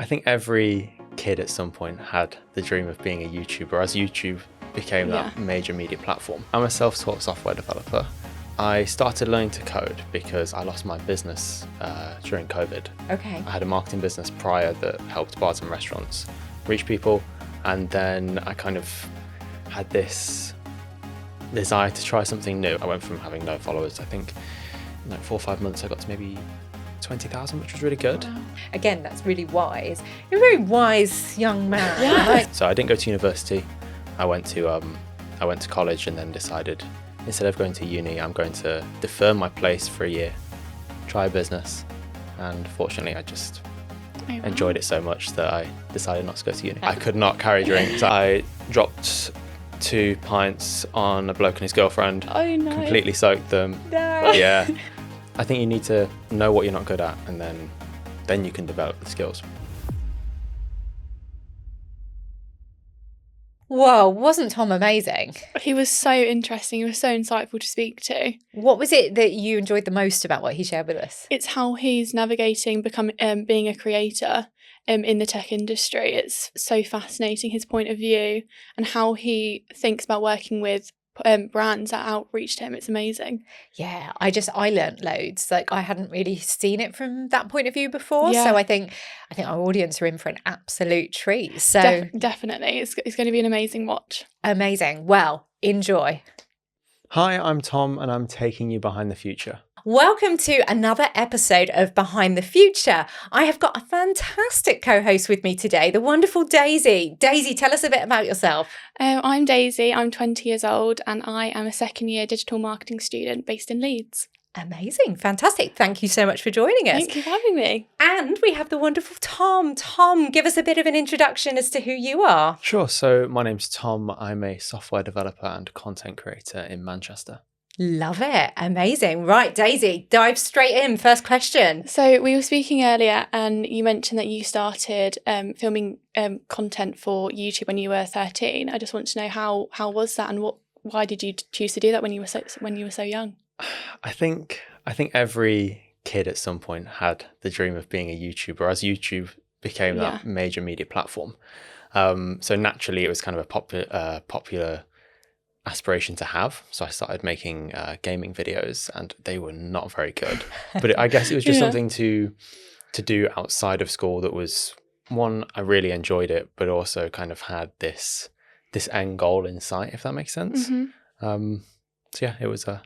I think every kid at some point had the dream of being a YouTuber as YouTube became that major media platform. I'm a self-taught software developer. I started learning to code because I lost my business during COVID. Okay. I had a marketing business prior that helped bars and restaurants reach people, and then I kind of had this desire to try something new. I went from having no followers, I think in like 4 or 5 months I got to maybe 20,000, which was really good. Wow. Again, that's really wise. You're a very wise young man. Yeah. So I didn't go to university. I went to college and then decided instead of going to uni, I'm going to defer my place for a year, try a business. And fortunately, I just enjoyed it so much that I decided not to go to uni. I could not carry drinks. I dropped 2 pints on a bloke and his girlfriend. Oh no. Completely soaked them. No. Yeah. I think you need to know what you're not good at, and then you can develop the skills. Whoa, wasn't Tom amazing? He was so interesting. He was so insightful to speak to. What was it that you enjoyed the most about what he shared with us? It's how he's navigating being a creator in the tech industry. It's so fascinating, his point of view and how he thinks about working with brands that outreach to him. It's amazing. Yeah, I learnt loads. Like I hadn't really seen it from that point of view before. Yeah. So I think our audience are in for an absolute treat. So definitely, it's going to be an amazing watch. Amazing. Well, enjoy. Hi, I'm Tom, and I'm taking you behind the future. Welcome to another episode of Behind the Future. I have got a fantastic co-host with me today, the wonderful Daisy. Daisy, tell us a bit about yourself. I'm Daisy, I'm 20 years old and I am a second-year digital marketing student based in Leeds. Amazing, fantastic. Thank you so much for joining us. Thank you for having me. And we have the wonderful Tom. Tom, give us a bit of an introduction as to who you are. Sure. So my name's Tom. I'm a software developer and content creator in Manchester. Love it. Amazing. Right, Daisy, dive straight in. First question. So we were speaking earlier and you mentioned that you started filming content for YouTube when you were 13. I just want to know how was that and why did you choose to do that when you were so young? I think every kid at some point had the dream of being a YouTuber as YouTube became that major media platform. So naturally it was kind of a popular aspiration to have. So I started making gaming videos and they were not very good. But I guess it was just something to do outside of school that was, one, I really enjoyed it, but also kind of had this end goal in sight, if that makes sense. Mm-hmm. So yeah, it was a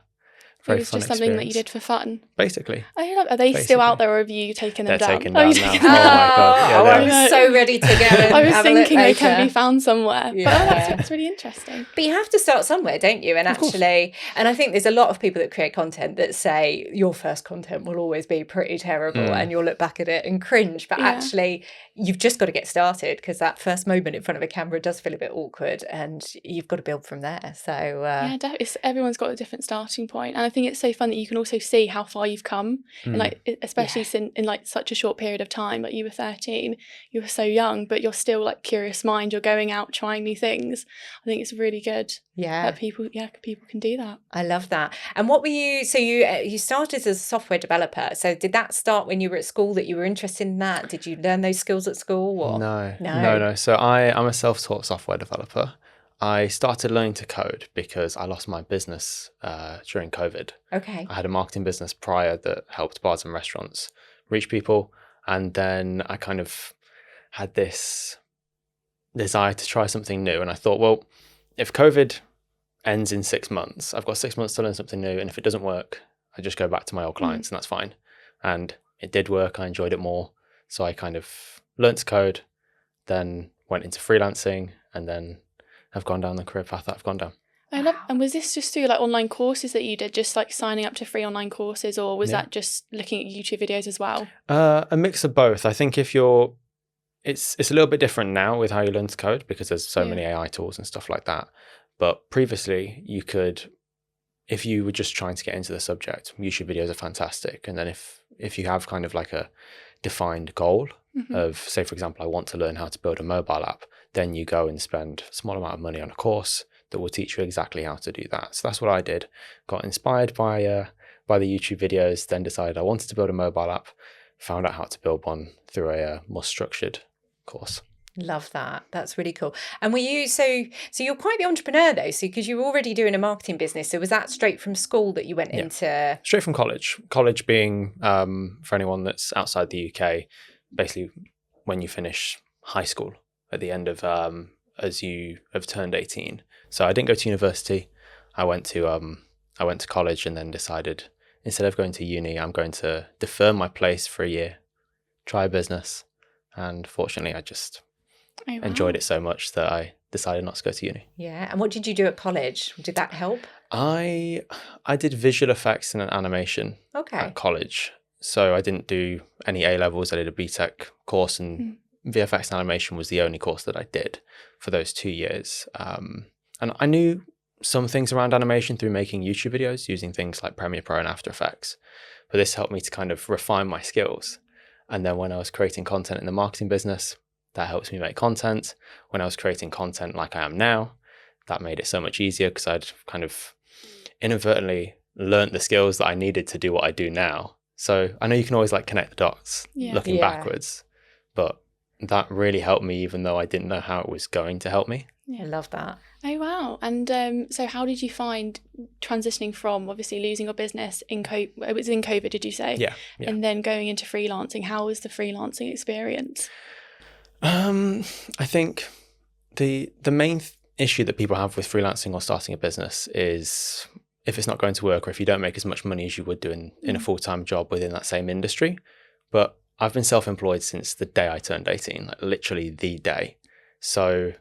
very fun just something that you did for fun. Basically. Are they still out there or have you taken them down? They're taken down now. Oh my God. Yeah, I'm so ready to go and I was have thinking a they look can later. be found somewhere. Yeah. But that's really interesting. But you have to start somewhere, don't you? And actually, and I think there's a lot of people that create content that say your first content will always be pretty terrible and you'll look back at it and cringe. But actually, you've just got to get started because that first moment in front of a camera does feel a bit awkward and you've got to build from there. So everyone's got a different starting point. And I think it's so fun that you can also see how far you've come and especially in like such a short period of time. Like you were 13, you were so young, but you're still like curious mind, you're going out trying new things. I think it's really good that people can do that. I love that. And what were you, so you started as a software developer, so did that start when you were at school that you were interested in that? Did you learn those skills at school? Or? No. So I'm a self-taught software developer. I started learning to code because I lost my business during COVID. Okay. I had a marketing business prior that helped bars and restaurants reach people. And then I kind of had this desire to try something new. And I thought, well, if COVID ends in 6 months, I've got 6 months to learn something new. And if it doesn't work, I just go back to my old clients and that's fine. And it did work. I enjoyed it more. So I kind of learned to code, then went into freelancing and then have gone down the career path that I've gone down. And was this just through like online courses that you did, just like signing up to free online courses, or was that just looking at YouTube videos as well? A mix of both. I think it's a little bit different now with how you learn to code because there's so many AI tools and stuff like that. But previously you could, if you were just trying to get into the subject, YouTube videos are fantastic. And then if you have kind of like a defined goal of, say, for example, I want to learn how to build a mobile app, then you go and spend a small amount of money on a course that will teach you exactly how to do that. So that's what I did. Got inspired by the YouTube videos, then decided I wanted to build a mobile app, found out how to build one through a more structured course. Love that. That's really cool. And were you so you're quite the entrepreneur though, so because you were already doing a marketing business, so was that straight from school that you went into? Straight from college. College being, for anyone that's outside the UK, basically when you finish high school at the end of as you have turned 18. So I didn't go to university. I went to college and then decided, instead of going to uni, I'm going to defer my place for a year, try a business, and fortunately I just enjoyed it so much that I decided not to go to uni. Yeah. And what did you do at college? Did that help? I did visual effects and animation at college. So I didn't do any A-levels. I did a BTEC course, and VFX and animation was the only course that I did for those 2 years. And I knew some things around animation through making YouTube videos using things like Premiere Pro and After Effects. But this helped me to kind of refine my skills. And then when I was creating content in the marketing business, that helps me make content. When I was creating content like I am now, that made it so much easier because I'd kind of inadvertently learnt the skills that I needed to do what I do now. So I know you can always like connect the dots looking backwards, but that really helped me even though I didn't know how it was going to help me. Yeah, I love that. Oh, wow. And so how did you find transitioning from obviously losing your business in COVID? It was in COVID, did you say? Yeah. And then going into freelancing. How was the freelancing experience? I think the main issue that people have with freelancing or starting a business is if it's not going to work or if you don't make as much money as you would do in a full-time job within that same industry. But I've been self-employed since the day I turned 18, like literally the day. So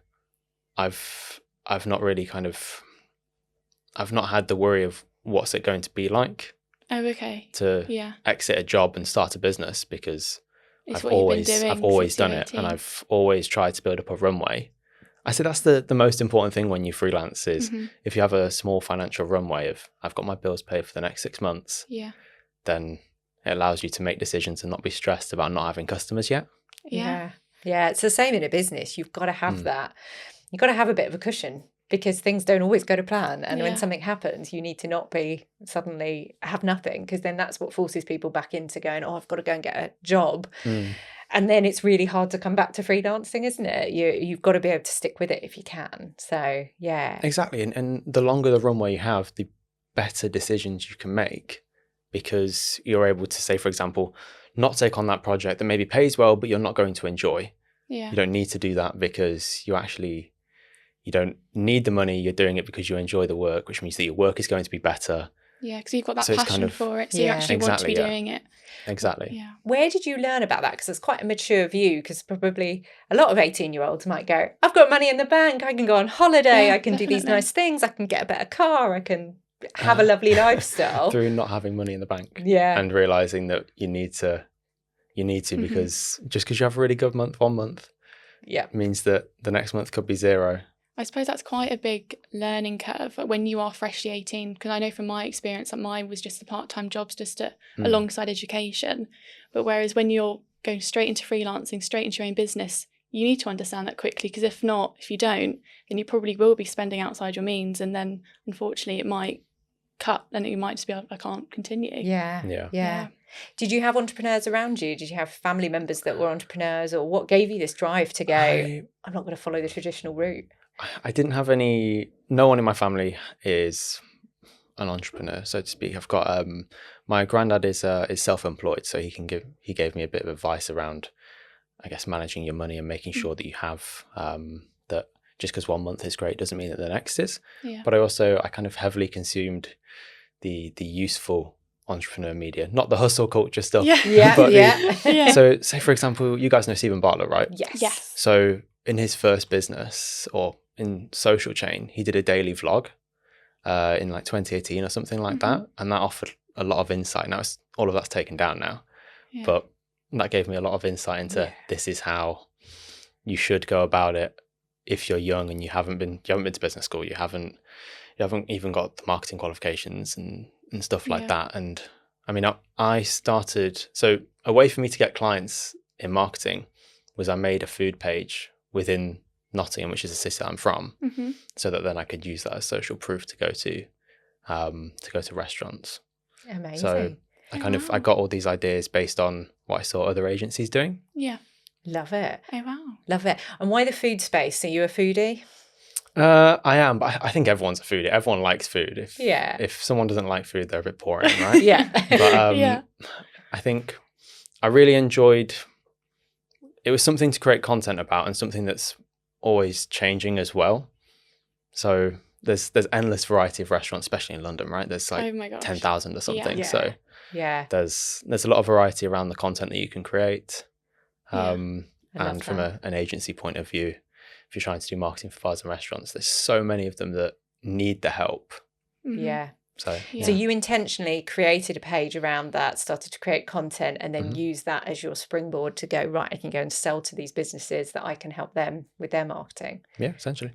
I've not really I've not had the worry of what's it going to be like to exit a job and start a business because I've always done it, and I've always tried to build up a runway. I say that's the most important thing when you freelance is if you have a small financial runway of I've got my bills paid for the next 6 months, then it allows you to make decisions and not be stressed about not having customers yet. Yeah, it's the same in a business. You've got to have that. You've got to have a bit of a cushion because things don't always go to plan. And when something happens, you need to not be suddenly have nothing, because then that's what forces people back into going, oh, I've got to go and get a job. And then it's really hard to come back to freelancing, isn't it? You've got to be able to stick with it if you can. So, yeah. Exactly. And the longer the runway you have, the better decisions you can make, because you're able to say, for example, not take on that project that maybe pays well, but you're not going to enjoy. Yeah. You don't need to do that because you don't need the money. You're doing it because you enjoy the work, which means that your work is going to be better. Yeah, because you've got that passion for it. So you actually want to be doing it. Exactly. Yeah. Where did you learn about that? Because it's quite a mature view, because probably a lot of 18-year-olds might go, I've got money in the bank. I can go on holiday. I can do these nice things. I can get a better car. I can have a lovely lifestyle. Through not having money in the bank. Yeah. And realizing that you need to because just because you have a really good month 1 month means that the next month could be zero. I suppose that's quite a big learning curve when you are freshly 18, because I know from my experience that mine was just the part-time jobs just alongside education. But whereas when you're going straight into freelancing, straight into your own business, you need to understand that quickly, because if you don't, then you probably will be spending outside your means, and then unfortunately it might cut and you might just be like, I can't continue. Yeah. Did you have entrepreneurs around you? Did you have family members that were entrepreneurs, or what gave you this drive to go, I'm not going to follow the traditional route? I didn't have no one in my family is an entrepreneur, so to speak. I've got my granddad is self-employed, so he gave me a bit of advice around, I guess, managing your money and making sure that you have that just because 1 month is great doesn't mean that the next is. But I kind of heavily consumed the useful entrepreneur media, not the hustle culture stuff. So say for example, you guys know Stephen Bartlett, right? Yes. So in his first business, or in Social Chain, he did a daily vlog in like 2018 or something like that, and that offered a lot of insight. Now all of that's taken down now, but that gave me a lot of insight into this is how you should go about it if you're young and you haven't been to business school, you haven't even got the marketing qualifications and stuff like that. And I mean, I started, so a way for me to get clients in marketing was I made a food page within Nottingham, which is the city I'm from, so that then I could use that as social proof to go to restaurants. Amazing. So I got all these ideas based on what I saw other agencies doing. Yeah. Love it. Oh, wow. Love it. And why the food space? Are you a foodie? I am, but I think everyone's a foodie. Everyone likes food. If someone doesn't like food, they're a bit boring, right? Yeah. But I think I really enjoyed. It was something to create content about, and something that's always changing as well. So there's endless variety of restaurants, especially in London, right? There's like 10,000 or something. Yeah. So there's a lot of variety around the content that you can create. And from an agency point of view, if you're trying to do marketing for bars and restaurants, there's so many of them that need the help. Yeah. So you intentionally created a page around that, started to create content, and then use that as your springboard to go, right, I can go and sell to these businesses that I can help them with their marketing. Yeah, essentially.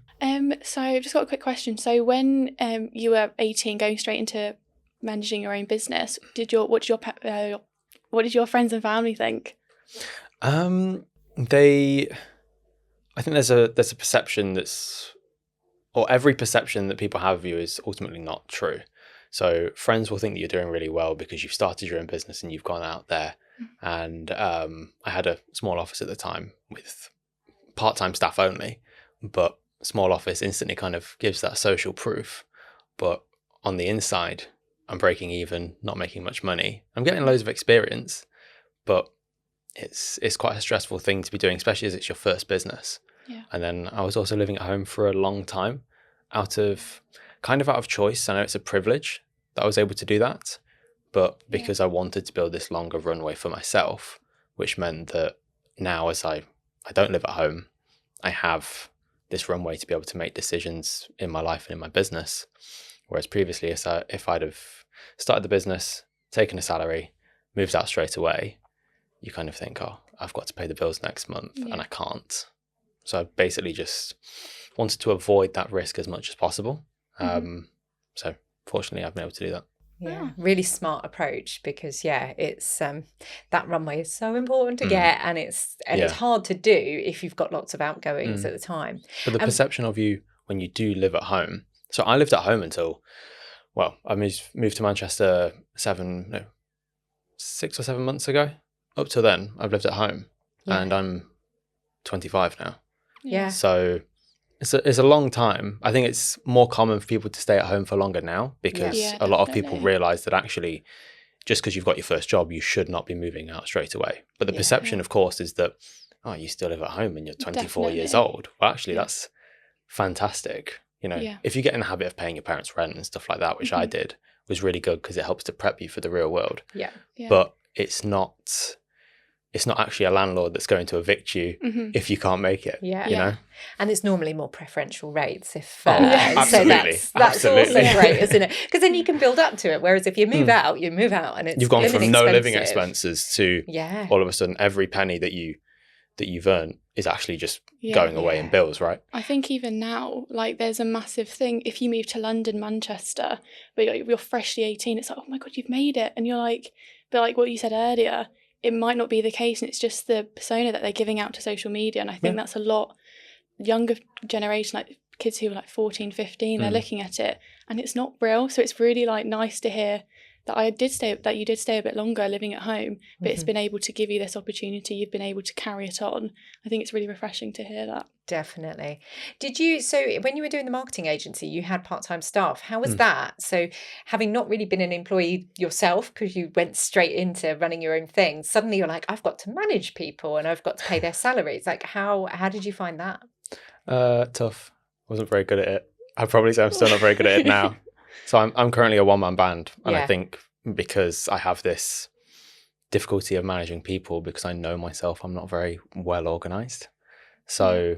So I've just got a quick question. So when you were 18, going straight into managing your own business, what did your friends and family think? I think there's a perception every perception that people have of you is ultimately not true. So friends will think that you're doing really well because you've started your own business and you've gone out there. And I had a small office at the time with part-time staff only, but small office instantly kind of gives that social proof. But on the inside, I'm breaking even, not making much money. I'm getting loads of experience, but it's quite a stressful thing to be doing, especially as it's your first business. Yeah. And then I was also living at home for a long time out of choice. I know it's a privilege that I was able to do that, but because I wanted to build this longer runway for myself, which meant that now as I don't live at home, I have this runway to be able to make decisions in my life and in my business. Whereas previously, if I'd have started the business, taken a salary, moved out straight away, you kind of think, oh, I've got to pay the bills next month and I can't. So I basically just wanted to avoid that risk as much as possible. So fortunately, I've been able to do that. Yeah, really smart approach, because it's that runway is so important to get, and it's hard to do if you've got lots of outgoings at the time. But the perception of you when you do live at home. So I lived at home until, I moved to Manchester 6 or 7 months ago. Up till then, I've lived at home, and I'm 25 now. Yeah. So it's a long time. I think it's more common for people to stay at home for longer now, because a lot of people realize that actually, just because you've got your first job, you should not be moving out straight away. But the perception, of course, is that, oh, you still live at home and you're 24 years old. Well, actually, that's fantastic. If you get in the habit of paying your parents' rent and stuff like that, which I did, was really good because it helps to prep you for the real world. Yeah. But it's not actually a landlord that's going to evict you if you can't make it. And it's normally more preferential rates if absolutely. So that's also great, isn't it? Because then you can build up to it, whereas if you move out, and it's you've gone from no living expenses to all of a sudden every penny that you've earned is actually just going away in bills, right? I think even now, there's a massive thing. If you move to London, Manchester, but you're freshly 18, it's like, oh my God, you've made it. And you're like, but like what you said earlier, it might not be the case, and it's just the persona that they're giving out to social media. And I think that's a lot younger generation, like kids who are like 14, 15, they're looking at it and it's not real. So it's really nice to hear that you did stay a bit longer living at home, but it's been able to give you this opportunity. You've been able to carry it on. I think it's really refreshing to hear that. Definitely. So when you were doing the marketing agency, you had part-time staff. How was that? So having not really been an employee yourself, because you went straight into running your own thing, suddenly you're like, I've got to manage people and I've got to pay their salaries. Like how did you find that? Tough. Wasn't very good at it. I'd probably say I'm still not very good at it now. So I'm currently a one-man band, and I think because I have this difficulty of managing people, because I know myself, I'm not very well organized. So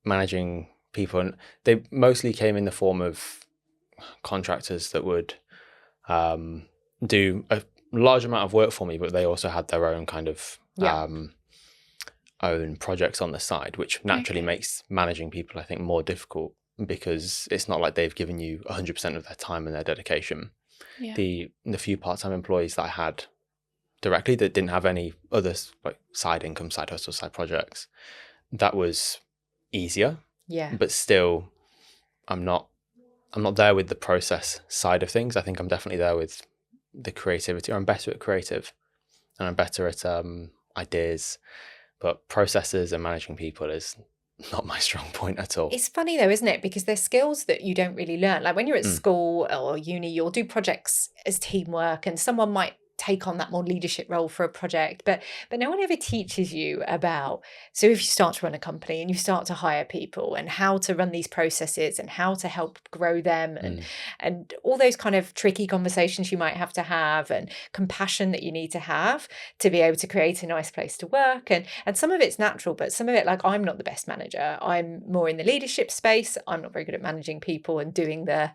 managing people, and they mostly came in the form of contractors that would do a large amount of work for me, but they also had their own kind of own projects on the side, which naturally makes managing people, I think, more difficult, because it's not like they've given you 100% of their time and their dedication. The few part-time employees that I had directly that didn't have any other side income, side hustle, side projects, that was easier. But still, I'm not there with the process side of things. I think I'm definitely there with the creativity, or I'm better at creative and I'm better at ideas, but processes and managing people is not my strong point at all. It's funny though, isn't it? Because there's skills that you don't really learn. Like when you're at school or uni, you'll do projects as teamwork, and someone might take on that more leadership role for a project, but no one ever teaches you about, so if you start to run a company and you start to hire people and how to run these processes and how to help grow them, and all those kind of tricky conversations you might have to have, and compassion that you need to have to be able to create a nice place to work, and some of it's natural, but some of it, like, I'm not the best manager. I'm more in the leadership space. I'm not very good at managing people and doing the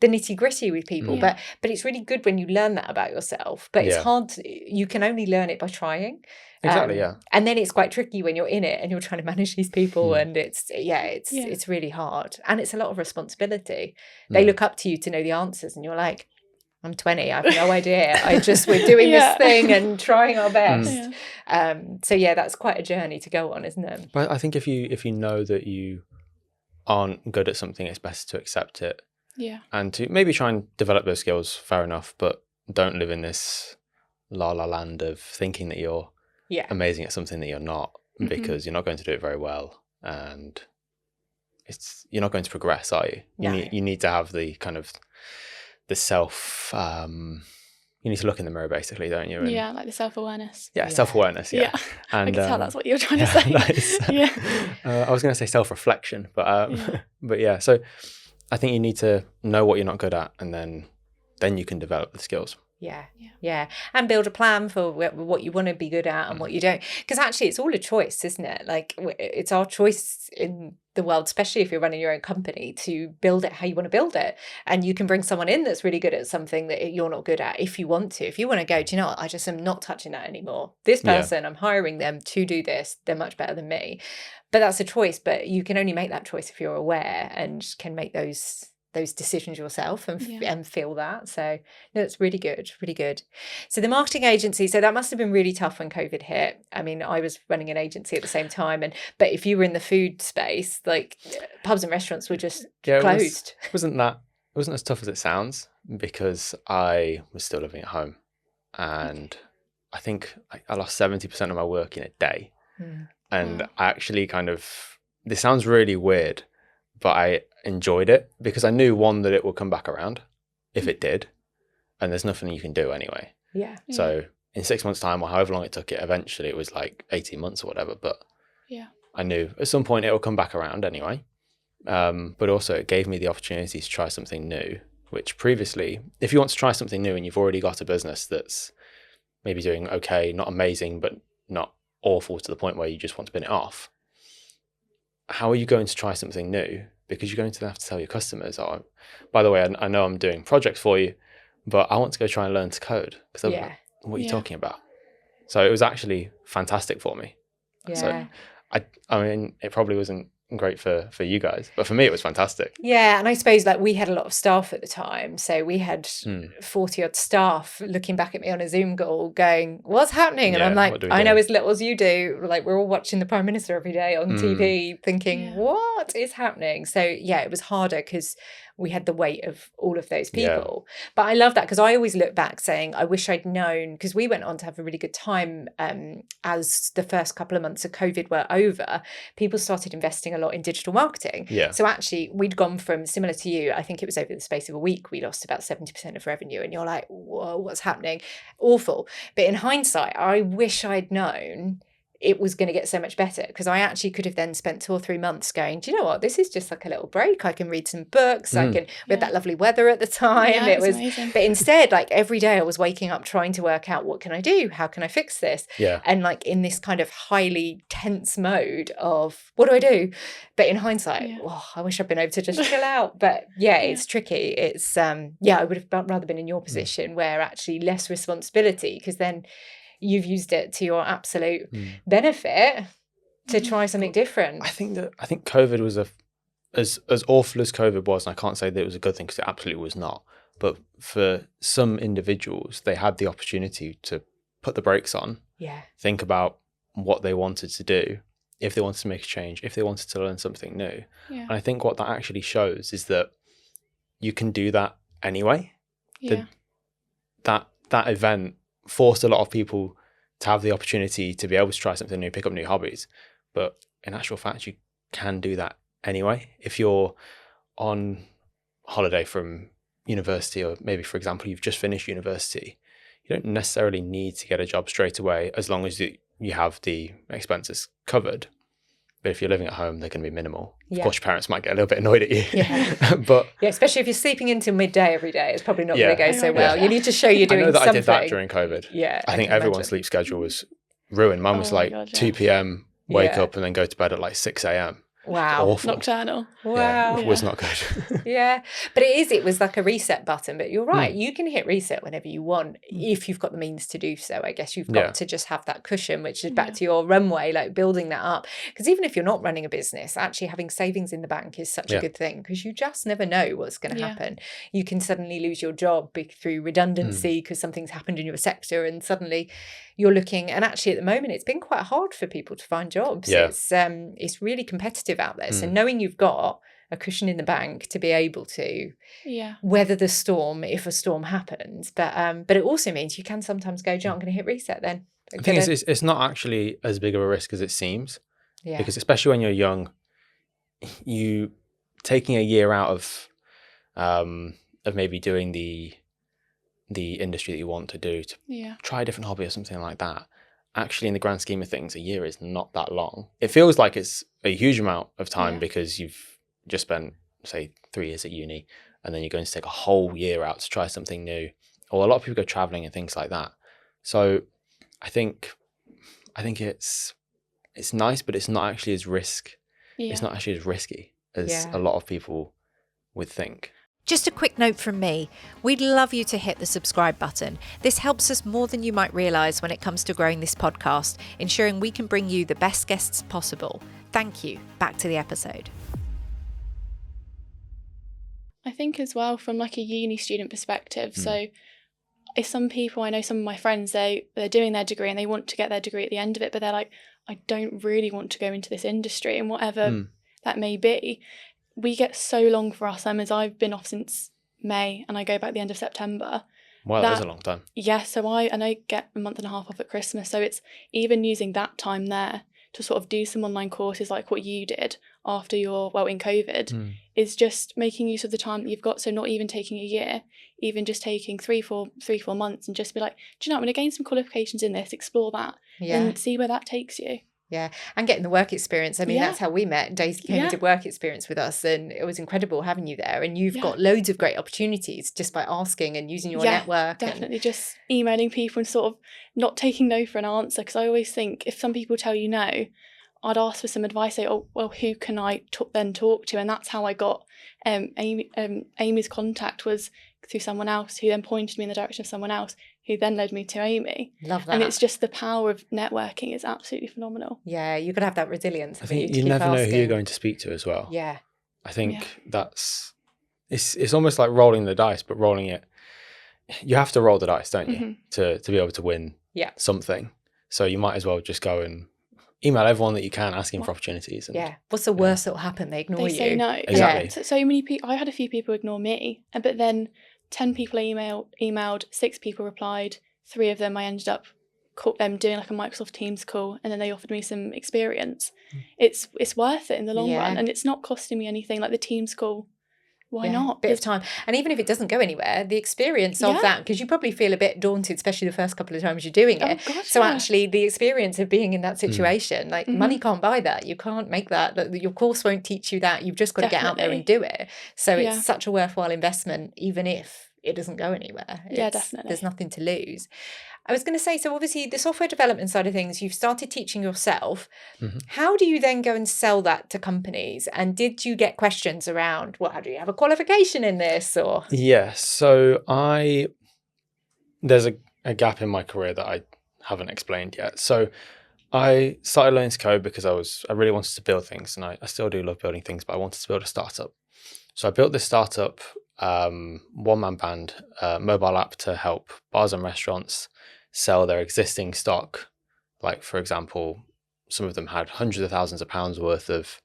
nitty gritty with people, but it's really good when you learn that about yourself, but it's hard you can only learn it by trying. Exactly. And then it's quite tricky when you're in it and you're trying to manage these people, and it's really hard, and it's a lot of responsibility. They look up to you to know the answers, and you're like, I'm 20, I have no idea. We're doing this thing and trying our best. So that's quite a journey to go on, isn't it? But I think if you know that you aren't good at something, it's best to accept it. Yeah. And to maybe try and develop those skills, fair enough, but don't live in this la la land of thinking that you're amazing at something that you're not, because you're not going to do it very well, and you're not going to progress, are you? You need to have the kind of the self, you need to look in the mirror, basically, don't you? And, like the self-awareness. Self-awareness, And, I can tell that's what you're trying to say. Nice. I was going to say self-reflection, but so I think you need to know what you're not good at, and then you can develop the skills. Yeah. And build a plan for what you want to be good at and what you don't. Because actually, it's all a choice, isn't it? Like, it's our choice in the world, especially if you're running your own company, to build it how you want to build it. And you can bring someone in that's really good at something that you're not good at if you want to. If you want to go, do you know what? I just am not touching that anymore. This person, I'm hiring them to do this. They're much better than me. But that's a choice. But you can only make that choice if you're aware and can make those decisions yourself and feel that. So no, it's really good. So the marketing agency, so that must have been really tough when COVID hit. I mean, I was running an agency at the same time, but if you were in the food space, like, pubs and restaurants were just closed. It wasn't as tough as it sounds, because I was still living at home, and I think I lost 70% of my work in a day. And I actually this sounds really weird, but I enjoyed it because I knew, one, that it would come back around if it did, and there's nothing you can do anyway. So in 6 months' time, or however long it took, eventually it was like 18 months or whatever, but I knew at some point it will come back around anyway. But also it gave me the opportunity to try something new, which previously, if you want to try something new and you've already got a business that's maybe doing okay, not amazing, but not awful to the point where you just want to bin it off, how are you going to try something new? Because you're going to have to tell your customers, oh, by the way, I know I'm doing projects for you, but I want to go try and learn to code. Because what are you talking about? So it was actually fantastic for me. So I mean, it probably wasn't great for you guys, but for me it was fantastic. And I suppose, like, we had a lot of staff at the time, so we had 40 odd staff looking back at me on a Zoom call going, what's happening? And I'm like, I know as little as you do. Like, we're all watching the Prime Minister every day on TV thinking, what is happening? So it was harder because we had the weight of all of those people. But I love that, because I always look back saying, I wish I'd known, because we went on to have a really good time as the first couple of months of COVID were over. People started investing a lot in digital marketing. So actually, we'd gone from, similar to you, I think it was over the space of a week, we lost about 70% of revenue. And you're like, whoa, what's happening? Awful. But in hindsight, I wish I'd known it was going to get so much better, because I actually could have then spent 2 or 3 months going, do you know what, this is just like a little break. I can read some books. We had that lovely weather at the time. It was amazing. But instead, like, every day I was waking up trying to work out, what can I do? How can I fix this? And like, in this kind of highly tense mode of, what do I do? But in hindsight, I wish I'd been able to just chill out. But it's tricky. It's I would have rather been in your position, where actually less responsibility, because then you've used it to your absolute benefit to try something different. I think COVID was as awful as COVID was, and I can't say that it was a good thing, because it absolutely was not. But for some individuals, they had the opportunity to put the brakes on, think about what they wanted to do, if they wanted to make a change, if they wanted to learn something new. And I think what that actually shows is that you can do that anyway. that event forced a lot of people to have the opportunity to be able to try something new, pick up new hobbies. But in actual fact, you can do that anyway. If you're on holiday from university, or maybe, for example, you've just finished university, you don't necessarily need to get a job straight away as long as you have the expenses covered. But if you're living at home, they're going to be minimal. Of course, your parents might get a little bit annoyed at you. Yeah. But yeah, especially if you're sleeping until midday every day, it's probably not going to go so my well. God. You need to show you're doing I know that something. I did that during COVID. Yeah. I think everyone's sleep schedule was ruined. Mine was like 2 p.m, wake up and then go to bed at like 6 a.m. Wow. Awful. Nocturnal. Wow. Yeah, it was not good. Yeah. But it was like a reset button. But you're right. You can hit reset whenever you want if you've got the means to do so. I guess you've got to just have that cushion, which is back to your runway, like building that up. Because even if you're not running a business, actually having savings in the bank is such a good thing, because you just never know what's going to happen. You can suddenly lose your job through redundancy because something's happened in your sector, and suddenly you're looking. And actually at the moment, it's been quite hard for people to find jobs. Yeah. It's really competitive out there. So knowing you've got a cushion in the bank to be able to weather the storm if a storm happens, but it also means you can sometimes go, I'm going to hit reset then. I think it's not actually as big of a risk as it seems, because especially when you're young, you taking a year out of maybe doing the industry that you want to do, to try a different hobby or something like that. Actually, in the grand scheme of things, a year is not that long. It feels like it's a huge amount of time because you've just spent, say, 3 years at uni, and then you're going to take a whole year out to try something new. Or a lot of people go traveling and things like that. So I think it's nice, but it's not actually as it's not actually as risky as a lot of people would think. Just a quick note from me. We'd love you to hit the subscribe button. This helps us more than you might realise when it comes to growing this podcast, ensuring we can bring you the best guests possible. Thank you. Back to the episode. I think as well from like a uni student perspective, so if some people, I know some of my friends, they're doing their degree and they want to get their degree at the end of it, but they're like, I don't really want to go into this industry, and whatever that may be. We get so long for our summers. I've been off since May and I go back the end of September. Wow, that is a long time. Yeah, so I get a month and a half off at Christmas. So it's even using that time there to sort of do some online courses like what you did after in COVID, is just making use of the time that you've got. So not even taking a year, even just taking 3-4 months, and just be like, do you know, I'm going to gain some qualifications in this, explore that and see where that takes you. Yeah, and getting the work experience. I mean, that's how we met. Daisy came and did work experience with us, and it was incredible having you there. And you've got loads of great opportunities just by asking and using your network. Definitely, just emailing people and sort of not taking no for an answer. Because I always think if some people tell you no, I'd ask for some advice. Say, oh, well, who can I then talk to? And that's how I got Amy's contact, was through someone else who then pointed me in the direction of someone else who then led me to Amy. Love that. And it's just the power of networking is absolutely phenomenal. Yeah, you could have that resilience. I think you never know who you're going to speak to as well. Yeah. I think it's almost like rolling the dice, but rolling it, you have to roll the dice, don't you, to be able to win something. So you might as well just go and email everyone that you can, asking for opportunities. And, what's the worst that will happen? They ignore you. They say no. Exactly. Yeah. So many people, I had a few people ignore me, but then 10 people emailed, 6 people replied, 3 of them I ended up doing like a Microsoft Teams call, and then they offered me some experience. It's worth it in the long run, and it's not costing me anything. Like the Teams call, why not? Bit of time. And even if it doesn't go anywhere, the experience of that, because you probably feel a bit daunted, especially the first couple of times you're doing it. God, so actually the experience of being in that situation, like money can't buy that. You can't make that. Your course won't teach you that. You've just got to get out there and do it. So it's such a worthwhile investment, even if it doesn't go anywhere. Definitely. There's nothing to lose. I was going to say, so obviously the software development side of things, you've started teaching yourself. How do you then go and sell that to companies? And did you get questions around, well, how do you have a qualification in this? Or so there's a gap in my career that I haven't explained yet. So I started learning to code because I really wanted to build things, and I still do love building things, but I wanted to build a startup. So I built this startup, one-man band, mobile app to help bars and restaurants sell their existing stock. Like, for example, some of them had hundreds of thousands of pounds worth of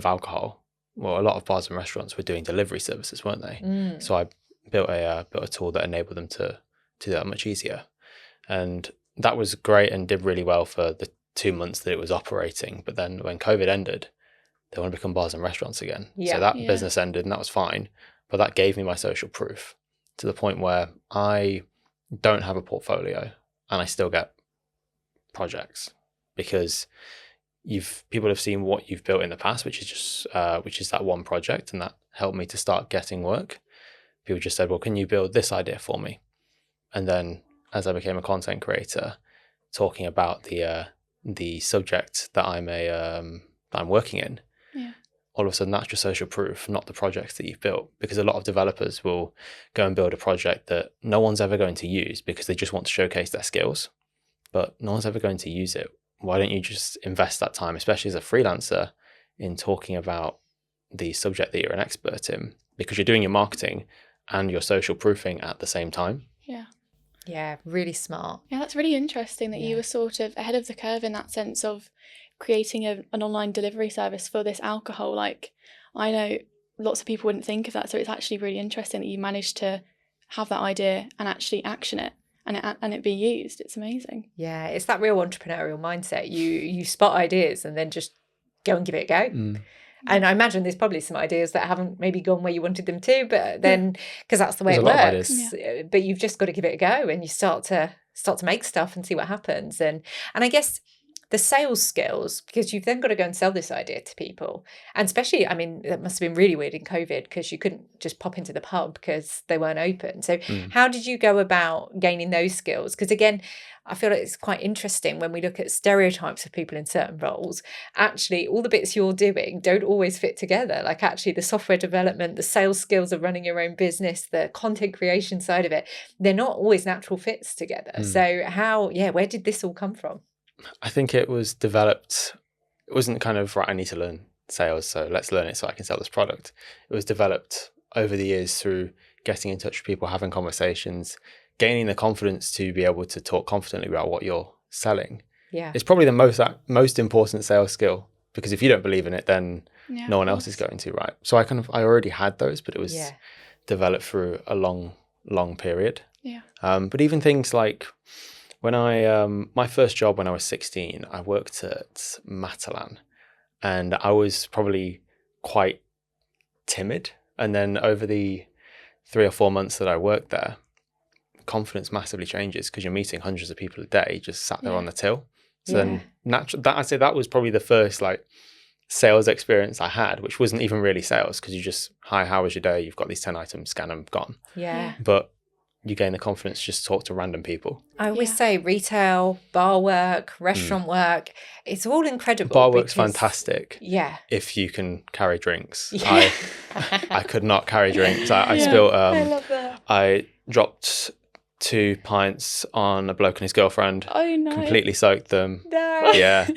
alcohol. Well, a lot of bars and restaurants were doing delivery services, weren't they? So I built a tool that enabled them to to do that much easier. And that was great and did really well for the 2 months that it was operating. But then when COVID ended, they want to become bars and restaurants again. So that business ended, and that was fine. But that gave me my social proof to the point where I don't have a portfolio and I still get projects, because people have seen what you've built in the past, which is that one project, and that helped me to start getting work. People just said, well, can you build this idea for me? And then as I became a content creator, talking about the subject that I'm working in, all of a sudden that's your social proof, not the projects that you've built. Because a lot of developers will go and build a project that no one's ever going to use because they just want to showcase their skills, but no one's ever going to use it. Why don't you just invest that time, especially as a freelancer, in talking about the subject that you're an expert in, because you're doing your marketing and your social proofing at the same time. Yeah, really smart. Yeah, that's really interesting that you were sort of ahead of the curve in that sense of creating an online delivery service for this alcohol. Like, I know lots of people wouldn't think of that, so it's actually really interesting that you managed to have that idea and actually action it and it be used. It's amazing. Yeah, it's that real entrepreneurial mindset. You spot ideas and then just go and give it a go. And I imagine there's probably some ideas that haven't maybe gone where you wanted them to, but then, because that's the way it works, but you've just got to give it a go, and you start to make stuff and see what happens. And I guess the sales skills, because you've then got to go and sell this idea to people. And especially, I mean, that must have been really weird in COVID, because you couldn't just pop into the pub because they weren't open. So how did you go about gaining those skills? Because again, I feel like it's quite interesting when we look at stereotypes of people in certain roles. Actually, all the bits you're doing don't always fit together. Like actually the software development, the sales skills of running your own business, the content creation side of it, they're not always natural fits together. So where did this all come from? I think it was developed. It wasn't kind of, right, I need to learn sales, so let's learn it so I can sell this product. It was developed over the years through getting in touch with people, having conversations, gaining the confidence to be able to talk confidently about what you're selling. It's probably the most important sales skill, because if you don't believe in it, then no one else is going to, right? So I already had those, but it was developed through a long period. But even things like, when my first job when I was 16, I worked at Matalan, and I was probably quite timid. And then over the 3 or 4 months that I worked there, confidence massively changes, because you're meeting hundreds of people a day just sat there on the till. So then I'd say that was probably the first sales experience I had, which wasn't even really sales, because you just, hi, how was your day? You've got these 10 items, scan them, gone. But you gain the confidence to just talk to random people. I always say retail, bar work, restaurant work, it's all incredible. Bar work's fantastic. Yeah. If you can carry drinks. I could not carry drinks. I spilled, I love that. I dropped 2 pints on a bloke and his girlfriend. Oh no. Completely soaked them. No. Yeah.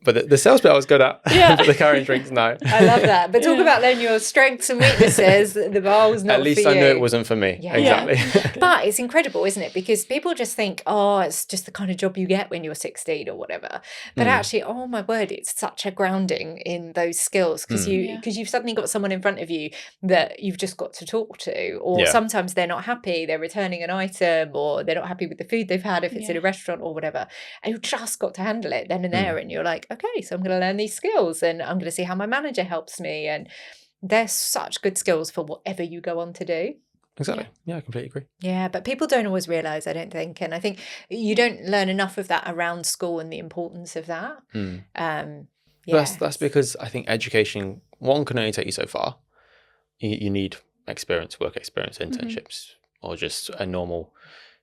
But the sales bit I was good at. But the carrying drinks, no. I love that. But talk about then your strengths and weaknesses. The bar was not for you. At least I knew it wasn't for me. Exactly. But it's incredible, isn't it? Because people just think, oh, it's just the kind of job you get when you're 16 or whatever. But actually, oh my word, it's such a grounding in those skills, because you've suddenly got someone in front of you that you've just got to talk to. Or sometimes they're not happy, they're returning an item, or they're not happy with the food they've had if it's in a restaurant or whatever. And you've just got to handle it then and there. And you're like, okay, so I'm going to learn these skills, and I'm going to see how my manager helps me. And they're such good skills for whatever you go on to do. Exactly. Yeah, I completely agree. Yeah, but people don't always realise, I don't think. And I think you don't learn enough of that around school and the importance of that. That's because I think education, one, can only take you so far. You need experience, work experience, internships, or just a normal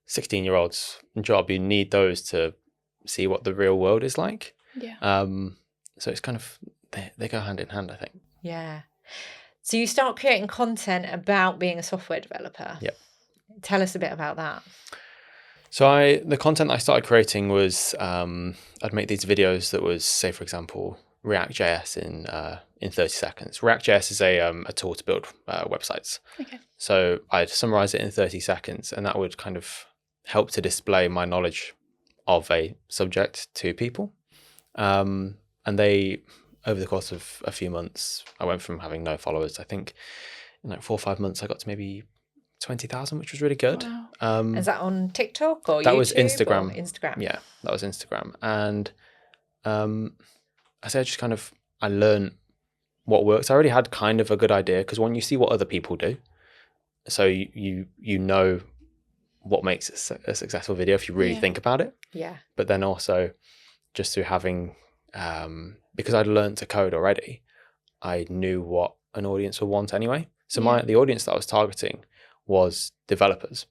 16-year-old's job. You need those to see what the real world is like. So it's kind of, they go hand in hand, I think. Yeah. So you start creating content about being a software developer. Yep. Tell us a bit about that. So the content I started creating was, I'd make these videos that was, say, for example, React.js in 30 seconds. React.js is a tool to build websites. Okay. So I'd summarize it in 30 seconds, and that would kind of help to display my knowledge of a subject to people. And they, over the course of a few months, I went from having no followers. I think in 4 or 5 months, I got to maybe 20,000, which was really good. Wow. Is that on TikTok or that YouTube? Was Instagram. Instagram. Yeah, that was Instagram. And I learned what works. I already had kind of a good idea, because when you see what other people do, so you know what makes a successful video if you really think about it. Yeah. But then also just through having, because I'd learned to code already, I knew what an audience would want anyway. So the audience that I was targeting was developers.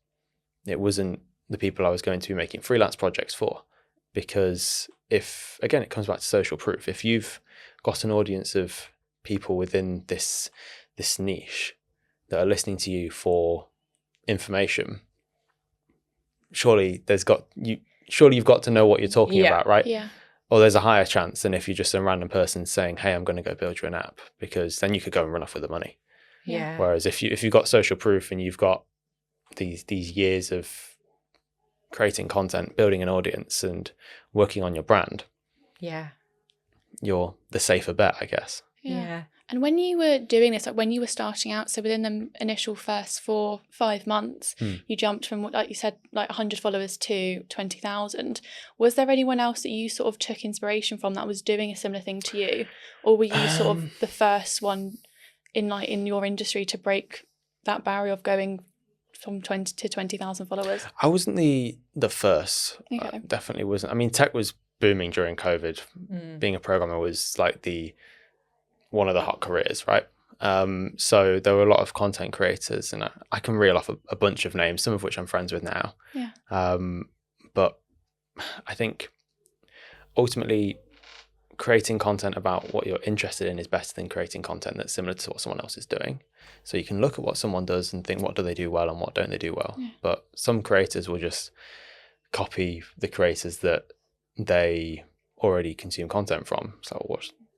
It wasn't the people I was going to be making freelance projects for, because again, it comes back to social proof. If you've got an audience of people within this niche that are listening to you for information, surely you've got to know what you're talking about, right? Yeah. Or there's a higher chance than if you're just a random person saying, hey, I'm going to go build you an app, because then you could go and run off with the money. Yeah. Whereas if you've got social proof and you've got these years of creating content, building an audience and working on your brand, you're the safer bet, I guess. Yeah. And when you were doing this, like when you were starting out, so within the initial first 4-5 months, you jumped from, like you said, like 100 followers to 20,000. Was there anyone else that you sort of took inspiration from that was doing a similar thing to you? Or were you sort of the first one in your industry to break that barrier of going from 20 to 20,000 followers? I wasn't the first. Okay. Definitely wasn't. I mean, tech was booming during COVID. Being a programmer was like one of the hot careers, right? So there were a lot of content creators, and I can reel off a bunch of names, some of which I'm friends with now. Yeah. But I think ultimately creating content about what you're interested in is better than creating content that's similar to what someone else is doing. So you can look at what someone does and think, what do they do well and what don't they do well? Yeah. But some creators will just copy the creators that they already consume content from. So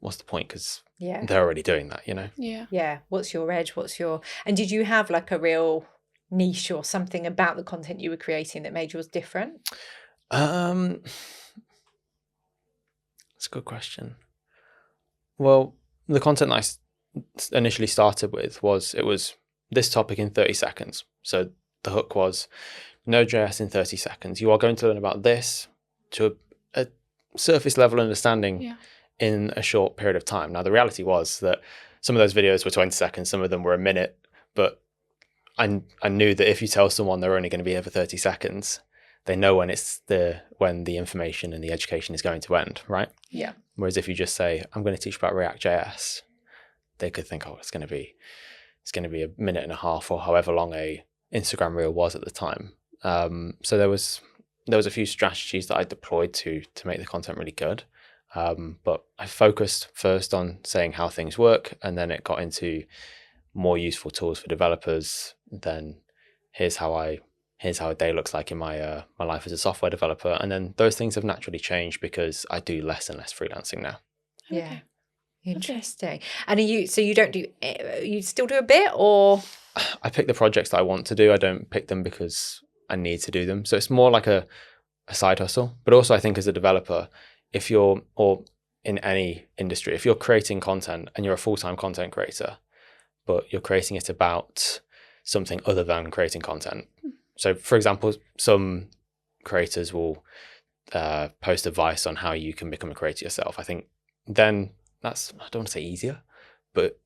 what's the point? Because they're already doing that, you know? Yeah. What's your edge? And did you have like a real niche or something about the content you were creating that made yours different? That's a good question. Well, the content I initially started with was this topic in 30 seconds. So the hook was Node.js in 30 seconds. You are going to learn about this to a surface level understanding in a short period of time. Now, the reality was that some of those videos were 20 seconds, some of them were a minute, but I knew that if you tell someone they're only going to be here for 30 seconds, they know when the information and the education is going to end, right? Yeah. Whereas if you just say, I'm going to teach about React.js, they could think, it's going to be a minute and a half or however long a Instagram reel was at the time. So there was a few strategies that I deployed to make the content really good. But I focused first on saying how things work, and then it got into more useful tools for developers. Then here's how a day looks like in my life as a software developer. And then those things have naturally changed because I do less and less freelancing now. Yeah. Okay. Interesting. And you still do a bit, or? I pick the projects that I want to do. I don't pick them because I need to do them. So it's more like a side hustle. But also I think as a developer, or in any industry, if you're creating content and you're a full-time content creator, but you're creating it about something other than creating content. So for example, some creators will post advice on how you can become a creator yourself. I think then that's, I don't want to say easier, but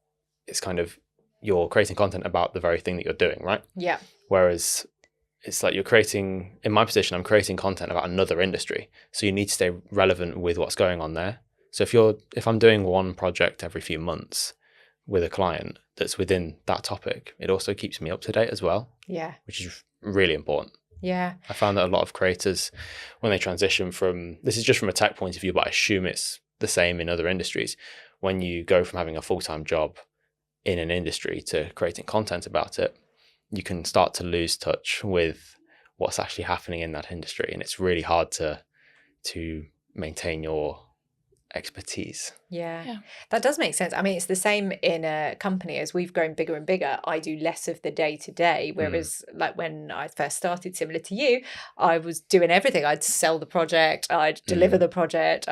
it's kind of, you're creating content about the very thing that you're doing, right? Yeah. Whereas it's like in my position, I'm creating content about another industry. So you need to stay relevant with what's going on there. So if I'm doing one project every few months with a client that's within that topic, it also keeps me up to date as well. Yeah. Which is really important. Yeah. I found that a lot of creators, when they transition this is just from a tech point of view, but I assume it's the same in other industries. When you go from having a full-time job in an industry to creating content about it, you can start to lose touch with what's actually happening in that industry. And it's really hard to maintain your expertise. Yeah, that does make sense. I mean, it's the same in a company. As we've grown bigger and bigger, I do less of the day-to-day, whereas like when I first started, similar to you, I was doing everything. I'd sell the project, I'd deliver the project,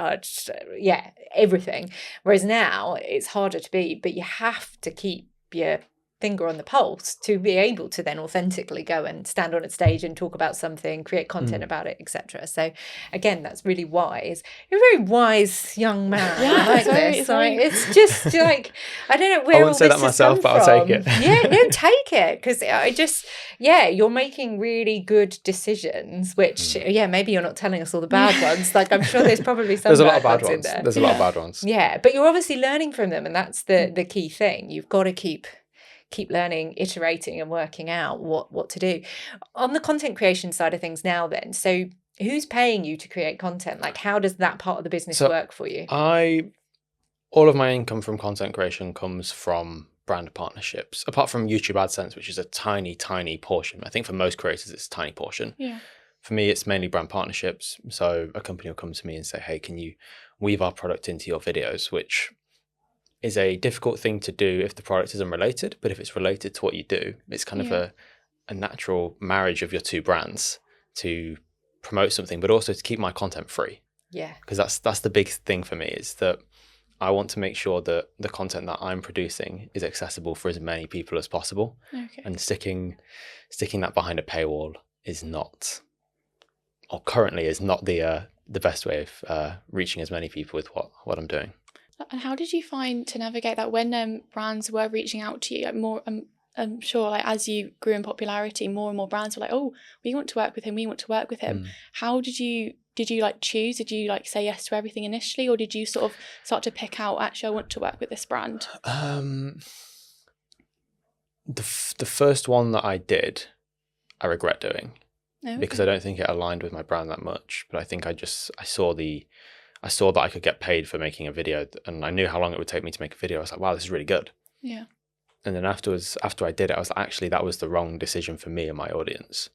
everything. Whereas now it's harder to be, but you have to keep your finger on the pulse to be able to then authentically go and stand on a stage and talk about something, create content about it, etc. So again, that's really wise. You're a very wise young man. Yeah, I like this. It's just like, I don't know where all this has come from. I wouldn't say that myself, but I'll take it. Yeah, no, take it, because I just, you're making really good decisions, which maybe you're not telling us all the bad ones. Like, I'm sure there's probably some bad ones in there. There's a lot of bad ones. Yeah, but you're obviously learning from them, and that's the key thing. You've got to keep learning, iterating, and working out what to do. On the content creation side of things now then, so who's paying you to create content? Like, how does that part of the business work for you? All of my income from content creation comes from brand partnerships, apart from YouTube AdSense, which is a tiny, tiny portion. I think for most creators, it's a tiny portion. Yeah. For me, it's mainly brand partnerships. So a company will come to me and say, hey, can you weave our product into your videos, which is a difficult thing to do if the product isn't related. But if it's related to what you do, it's kind of a natural marriage of your two brands to promote something, but also to keep my content free. Yeah. Because that's the big thing for me, is that I want to make sure that the content that I'm producing is accessible for as many people as possible. Okay. And sticking that behind a paywall is not, or currently is not the best way of reaching as many people with what I'm doing. And how did you find to navigate that when brands were reaching out to you? Like more, I'm sure, like as you grew in popularity, more and more brands were like, "Oh, we want to work with him. We want to work with him." How did you like choose? Did you like say yes to everything initially, or did you sort of start to pick out, actually, I want to work with this brand? The first one that I did, I regret doing. Okay. Because I don't think it aligned with my brand that much. But I think I saw that I could get paid for making a video, and I knew how long it would take me to make a video. I was like, wow, this is really good. Yeah. And then afterwards, after I did it, I was like, actually, that was the wrong decision for me and my audience.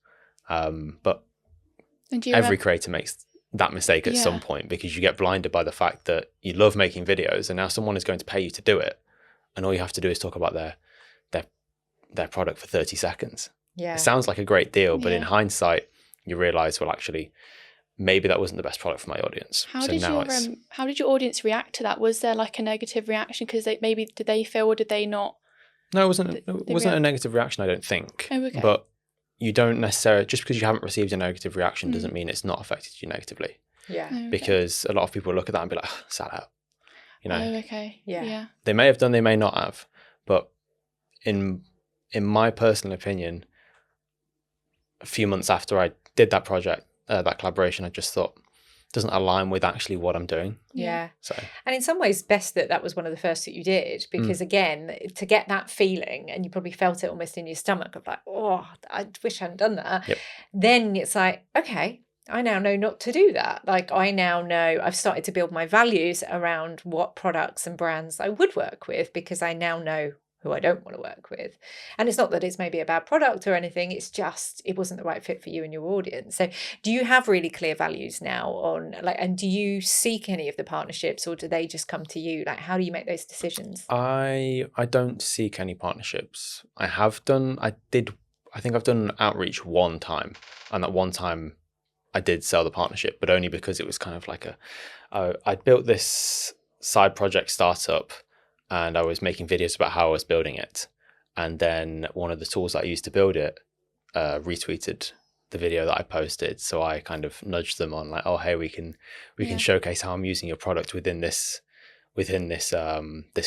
But every creator makes that mistake at some point, because you get blinded by the fact that you love making videos, and now someone is going to pay you to do it, and all you have to do is talk about their product for 30 seconds. Yeah. It sounds like a great deal, but in hindsight, you realize, well, actually, maybe that wasn't the best product for my audience. How did your audience react to that? Was there like a negative reaction? Because did they feel, or did they not? No, it wasn't a negative reaction, I don't think. Oh, okay. But you don't necessarily, just because you haven't received a negative reaction doesn't mean it's not affected you negatively. Yeah. Oh, okay. Because a lot of people look at that and be like, oh, sat out. You know. Oh, okay. Yeah. They may have done, they may not have. But in my personal opinion, a few months after I did that project, that collaboration, I just thought, doesn't align with actually what I'm doing. Yeah. So, and in some ways, best that was one of the first that you did, because again, to get that feeling, and you probably felt it almost in your stomach of like, oh, I wish I hadn't done that. Yep. Then it's like, okay, I now know not to do that. Like, I now know I've started to build my values around what products and brands I would work with, because I now know who I don't want to work with. And it's not that it's maybe a bad product or anything, it's just it wasn't the right fit for you and your audience. So do you have really clear values now on, like, and do you seek any of the partnerships, or do they just come to you? Like, how do you make those decisions? I don't seek any partnerships. I think I've done outreach one time, and that one time I did sell the partnership, but only because it was kind of like I built this side project startup, and I was making videos about how I was building it. And then one of the tools that I used to build it retweeted the video that I posted. So I kind of nudged them on like, oh, hey, we can showcase how I'm using your product within this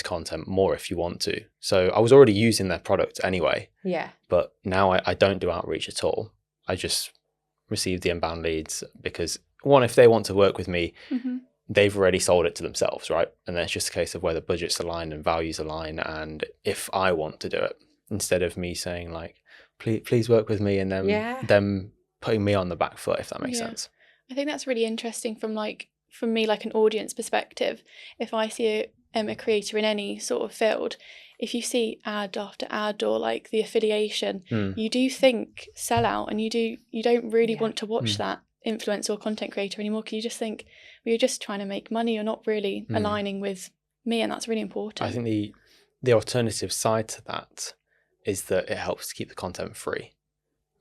content more if you want to. So I was already using their product anyway. Yeah. But now I don't do outreach at all. I just receive the inbound leads, because one, if they want to work with me, they've already sold it to themselves, right? And then it's just a case of whether budgets align and values align, and if I want to do it, instead of me saying like, please work with me, and then them putting me on the back foot, if that makes sense. I think that's really interesting from me, like an audience perspective. If I see a creator in any sort of field, if you see ad after ad or like the affiliation, you do think sell out, and you don't really want to watch that influencer or content creator anymore, because you just think, well, you're just trying to make money, you're not really aligning with me, and that's really important. I think the alternative side to that is that it helps to keep the content free,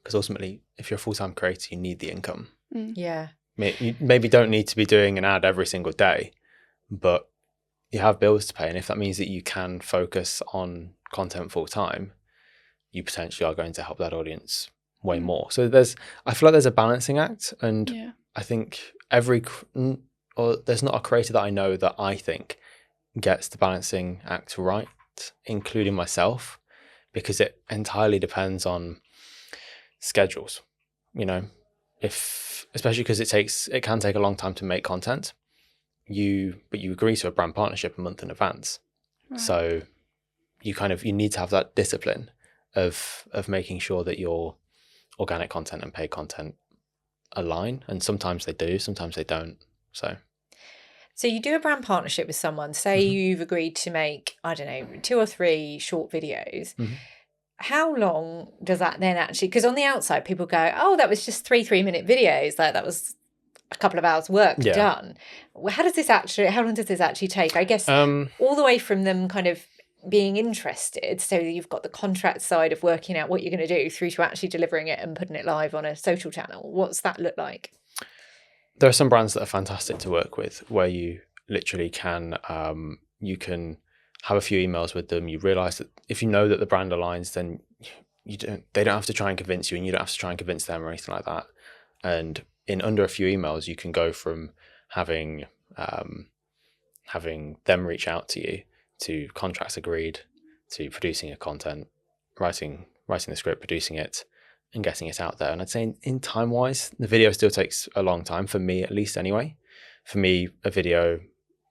because ultimately, if you're a full-time creator, you need the income. Yeah. You maybe don't need to be doing an ad every single day, but you have bills to pay, and if that means that you can focus on content full-time, you potentially are going to help that audience way more. So I feel like there's a balancing act, and I think there's not a creator that I know that I think gets the balancing act right, including myself, because it entirely depends on schedules, especially because it can take a long time to make content, but you agree to a brand partnership a month in advance. Right. So you need to have that discipline of making sure that your organic content and paid content align, and sometimes they do, sometimes they don't. So you do a brand partnership with someone, say you've agreed to make, I don't know, 2 or 3 short videos. How long does that then actually, because on the outside people go, oh, that was just 3-minute videos, like that was a couple of hours work done. How long does this actually take? I guess all the way from them kind of being interested, so you've got the contract side of working out what you're going to do, through to actually delivering it and putting it live on a social channel. What's that look like? There are some brands that are fantastic to work with, where you literally can have a few emails with them. You realize that if you know that the brand aligns, then they don't have to try and convince you, and you don't have to try and convince them or anything like that. And in under a few emails, you can go from having them reach out to you, to contracts agreed, to producing a content, writing the script, producing it, and getting it out there. And I'd say in time wise, the video still takes a long time, for me at least anyway. For me, a video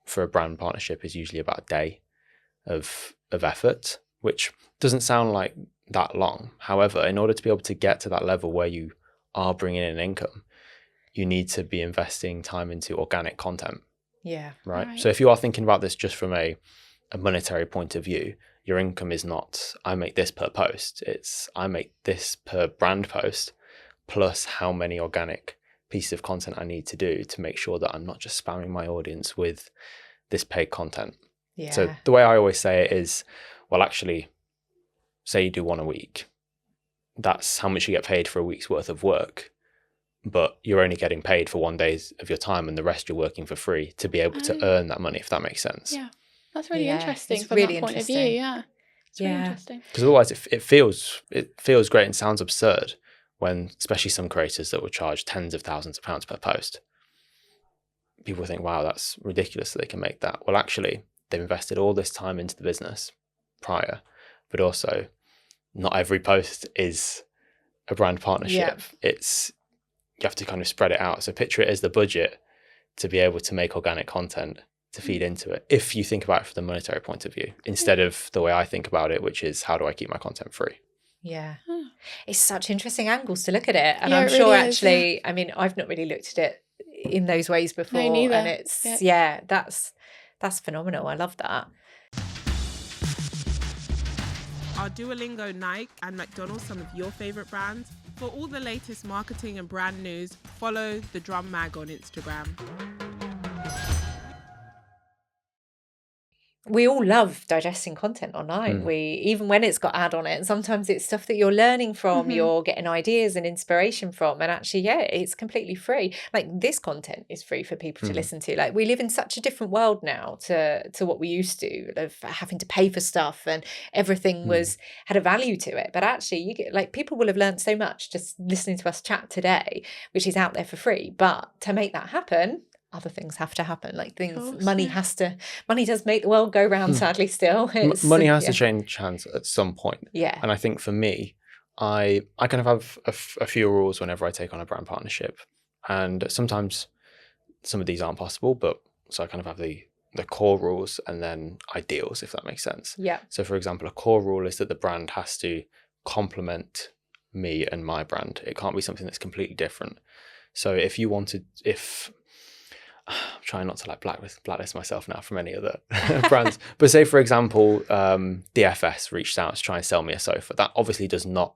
for a brand partnership is usually about a day of effort, which doesn't sound like that long. However, in order to be able to get to that level where you are bringing in income, you need to be investing time into organic content. Yeah. Right. So if you are thinking about this just from a monetary point of view, your income is not, I make this per post. It's, I make this per brand post, plus how many organic pieces of content I need to do to make sure that I'm not just spamming my audience with this paid content. Yeah. So the way I always say it is, well, actually, say you do 1 a week. That's how much you get paid for a week's worth of work. But you're only getting paid for 1 day of your time, and the rest you're working for free to be able to earn that money, if that makes sense. Yeah. That's really interesting from really that point of view. Yeah. It's really interesting. Because otherwise it feels great and sounds absurd when, especially some creators that will charge tens of thousands of pounds per post. People think, wow, that's ridiculous that they can make that. Well, actually, they've invested all this time into the business prior, but also not every post is a brand partnership. You have to kind of spread it out. So picture it as the budget to be able to make organic content to feed into it, if you think about it from the monetary point of view, instead of the way I think about it, which is, how do I keep my content free? Yeah. It's such interesting angles to look at it. And I'm sure really actually, I mean, I've not really looked at it in those ways before. No, neither. And it's, that's phenomenal. I love that. Are Duolingo, Nike and McDonald's some of your favorite brands? For all the latest marketing and brand news, follow The Drum Mag on Instagram. We all love digesting content online. Even when it's got ad on it, and sometimes it's stuff that you're learning from, you're getting ideas and inspiration from, and actually, it's completely free. Like, this content is free for people to listen to. Like, we live in such a different world now to what we used to, of having to pay for stuff, and everything had a value to it. But actually, you get, like, people will have learned so much just listening to us chat today, which is out there for free. But to make that happen, other things have to happen, like money does make the world go round, sadly. Still, money has to change hands at some point. And I think for me, I kind of have a few rules whenever I take on a brand partnership, and sometimes some of these aren't possible, but so I kind of have the core rules and then ideals, if that makes sense. So for example, a core rule is that the brand has to complement me and my brand. It can't be something that's completely different. So I'm trying not to blacklist myself now from any other brands. But say, for example, DFS reached out to try and sell me a sofa. That obviously does not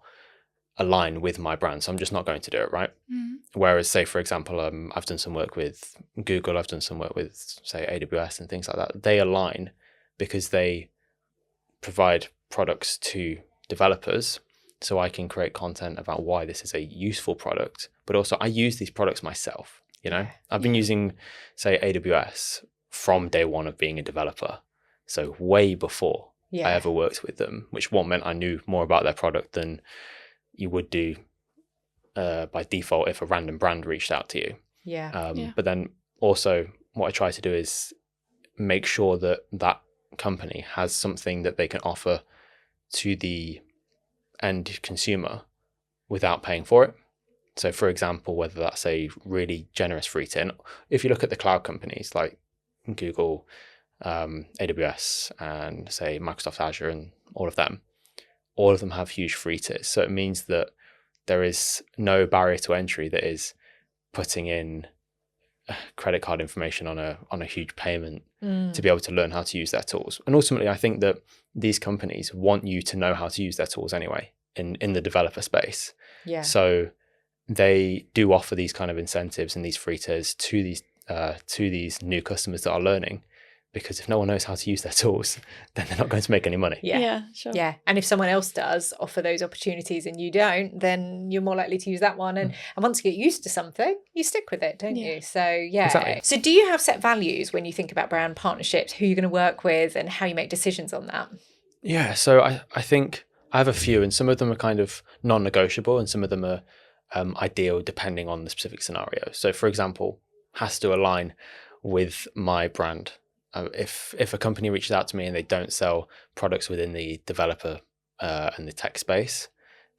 align with my brand, so I'm just not going to do it, right? Whereas, say, for example, I've done some work with Google, I've done some work with, say, AWS and things like that. They align because they provide products to developers, so I can create content about why this is a useful product, but also I use these products myself. I've been using, say, AWS from day one of being a developer. So way before I ever worked with them, which meant I knew more about their product than you would do by default if a random brand reached out to you. But then also what I try to do is make sure that that company has something that they can offer to the end consumer without paying for it. So for example, whether that's a really generous free tier, if you look at the cloud companies like Google, AWS, and say Microsoft Azure and all of them have huge free tiers. So it means that there is no barrier to entry that is putting in credit card information on a huge payment to be able to learn how to use their tools. And ultimately, I think that these companies want you to know how to use their tools anyway in the developer space. So they do offer these kind of incentives and these free tiers to these new customers that are learning, because if no one knows how to use their tools, then they're not going to make any money. Sure. And if someone else does offer those opportunities and you don't, then you're more likely to use that one. And once you get used to something, you stick with it, don't you? So Exactly. So do you have set values when you think about brand partnerships, who you're going to work with and how you make decisions on that? Yeah, so I think I have a few, and some of them are kind of non-negotiable and some of them are ideal depending on the specific scenario. So for example, has to align with my brand. If a company reaches out to me and they don't sell products within the developer and the tech space,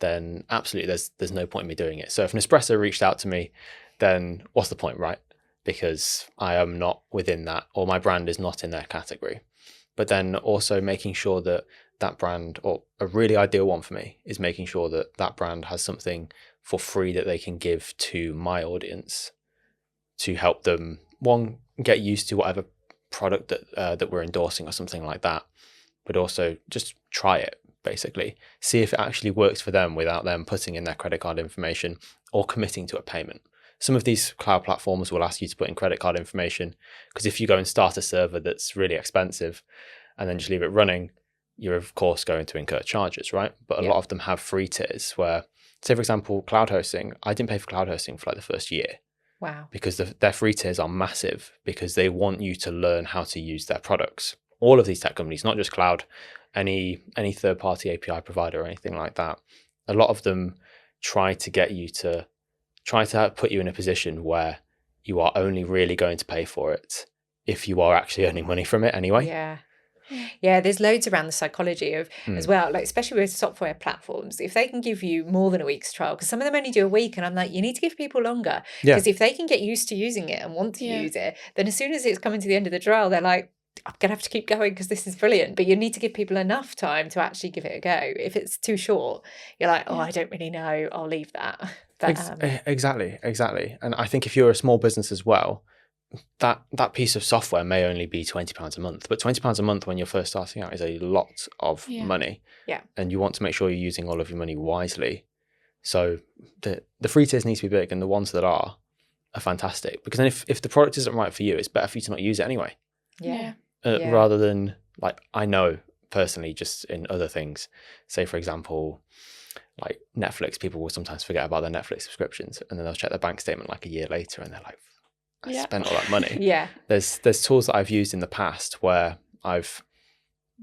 then absolutely there's no point in me doing it. So if Nespresso reached out to me, then what's the point, right? Because I am not within that, or my brand is not in their category. But then also making sure that that brand, or a really ideal one for me, is making sure that that brand has something for free that they can give to my audience to help them, one, get used to whatever product that we're endorsing or something like that, but also just try it, basically. See if it actually works for them without them putting in their credit card information or committing to a payment. Some of these cloud platforms will ask you to put in credit card information, because if you go and start a server that's really expensive and then just leave it running, you're of course going to incur charges, right? But a lot of them have free tiers where, say for example, cloud hosting, I didn't pay for cloud hosting for like the first year. Wow. Because their free tiers are massive, because they want you to learn how to use their products. All of these tech companies, not just cloud, any third-party API provider or anything like that, a lot of them try to put you in a position where you are only really going to pay for it if you are actually earning money from it anyway. Yeah, there's loads around the psychology of as well, like especially with software platforms, if they can give you more than a week's trial, because some of them only do a week, and I'm like, you need to give people longer, because if they can get used to using it and want to use it, then as soon as it's coming to the end of the trial, they're like, I'm gonna have to keep going because this is brilliant. But you need to give people enough time to actually give it a go. If it's too short, you're like, I don't really know, I'll leave that. But, Exactly. And I think if you're a small business as well, that piece of software may only be £20 a month, but £20 a month when you're first starting out is a lot of money. And you want to make sure you're using all of your money wisely. So the free tiers need to be big, and the ones that are fantastic, because then if the product isn't right for you, it's better for you to not use it anyway. Rather than, like, I know personally, just in other things, say for example, like Netflix, people will sometimes forget about their Netflix subscriptions, and then they'll check their bank statement like a year later and they're like, I spent all that money. There's tools that I've used in the past where I've